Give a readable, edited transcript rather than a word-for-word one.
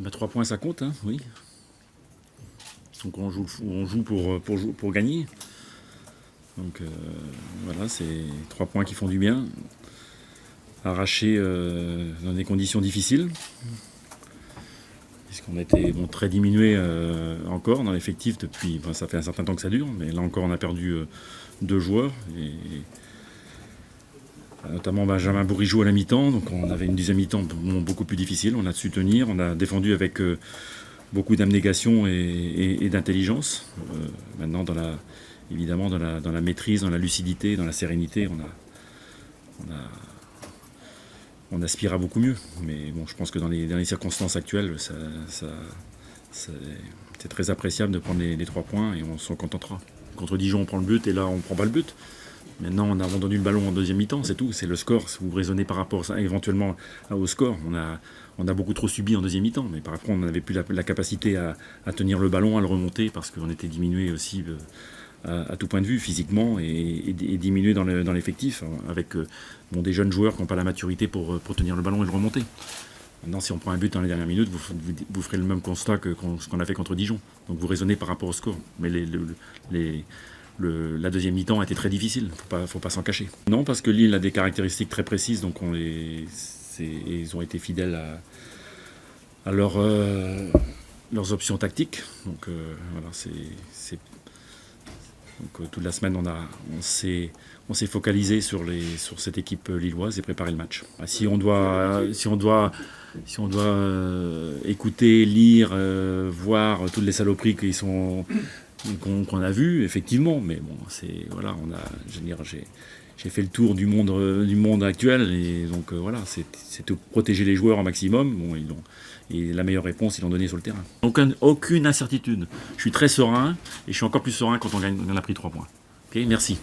Bah, 3 points, ça compte, hein, oui. Donc on joue pour gagner. Donc voilà, c'est 3 points qui font du bien. Arrachés dans des conditions difficiles. Puisqu'on a été très diminué encore dans l'effectif depuis. Ça fait un certain temps que ça dure, mais là encore on a perdu 2 joueurs. Notamment Benjamin Bourigeaud à la mi-temps. Donc on avait une deuxième mi-temps beaucoup plus difficile. On a su tenir, on a défendu avec beaucoup d'abnégation et d'intelligence. Maintenant, évidemment, dans la maîtrise, dans la lucidité, dans la sérénité, on aspire à beaucoup mieux. Mais bon, je pense que dans les circonstances actuelles, c'est très appréciable de prendre les 3 points et on s'en contentera. Contre Dijon, on prend le but et là, on ne prend pas le but. Maintenant, on a abandonné le ballon en deuxième mi-temps, c'est tout. C'est le score. Si vous raisonnez par rapport éventuellement au score, on a beaucoup trop subi en deuxième mi-temps. Mais par contre, on n'avait plus la capacité à tenir le ballon, à le remonter, parce qu'on était diminué aussi à tout point de vue, physiquement, et diminué dans l'effectif, avec des jeunes joueurs qui n'ont pas la maturité pour tenir le ballon et le remonter. Maintenant, si on prend un but dans les dernières minutes, vous ferez le même constat que ce qu'on a fait contre Dijon. Donc vous raisonnez par rapport au score. Mais la deuxième mi-temps a été très difficile, faut pas s'en cacher. Non, parce que Lille a des caractéristiques très précises, donc ils ont été fidèles à leurs options tactiques. Donc voilà, donc toute la semaine on s'est focalisé sur cette équipe lilloise et préparé le match. Si on doit écouter, lire, voir toutes les saloperies qu'on a vu, effectivement, mais bon, voilà, j'ai fait le tour du monde actuel, et donc voilà, c'est de protéger les joueurs au maximum. Bon, et la meilleure réponse, ils l'ont donnée sur le terrain. Aucune incertitude. Je suis très serein, et je suis encore plus serein quand on a pris 3 points. Okay, merci.